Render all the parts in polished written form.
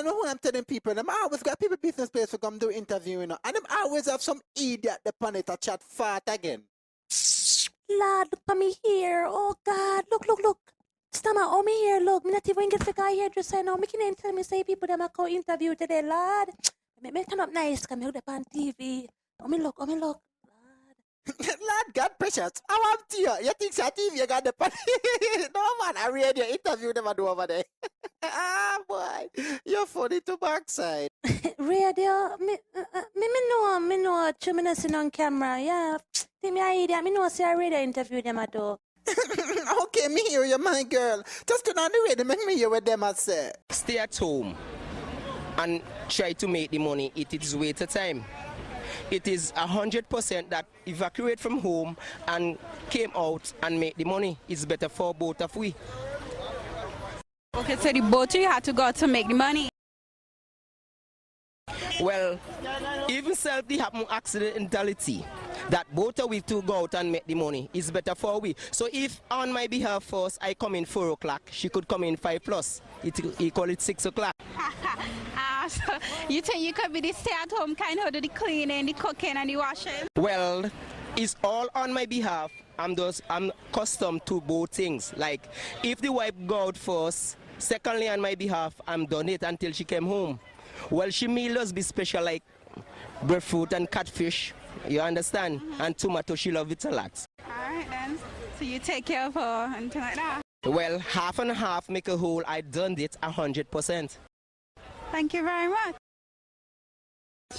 I know who I'm telling people. Them always got people business place to come do interview, you know. And them always have some idiot upon it to chat fart again. Lad, look for me here. Oh God, look. Stammer, oh me here, look. Me not even get the guy here just say no. Me can't tell me say people them a go interview today, lad. Me turn up nice, come look up on TV. Oh me look, lad. Lad, God precious. I want to you think so TV you got the pan? No man, I read your interview them do over there. Ah boy, you're funny to backside. Radio, me know, Chuminasin on camera, yeah. Think me idea, me know say I radio interview them at all. Okay, me hear you, my girl. Just turn on the radio, make me hear what them I say. Stay at home and try to make the money. It is waste of time. It is 100% that evacuate from home and came out and make the money. It's better for both of we. Okay, so the both of you had to go out to make the money. Well, even self the happen accidentality that both of we to go out and make the money is better for we. So if on my behalf first I come in 4 o'clock, she could come in 5 plus. He call it 6 o'clock. So you think you could be the stay-at-home kind of do the cleaning, the cooking and the washing? Well, it's all on my behalf. I'm accustomed to both things. Like if the wife go out first, secondly on my behalf, I'm done it until she came home. Well, she meal us be special like breadfruit and catfish. You understand? And tomato, she love it a lot. Alright then. So you take care of her and things like that? Well, half and half make a whole. I done it 100%. Thank you very much.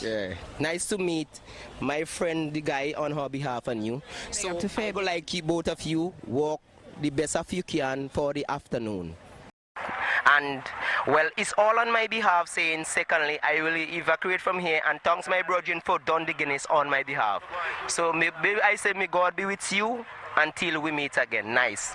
Yeah, nice to meet my friend, the guy on her behalf and you. So I would like keep both of you work the best of you can for the afternoon. And well, it's all on my behalf saying secondly, I will evacuate from here and thanks my brother for done the Guinness on my behalf. So maybe I say may God be with you until we meet again. Nice.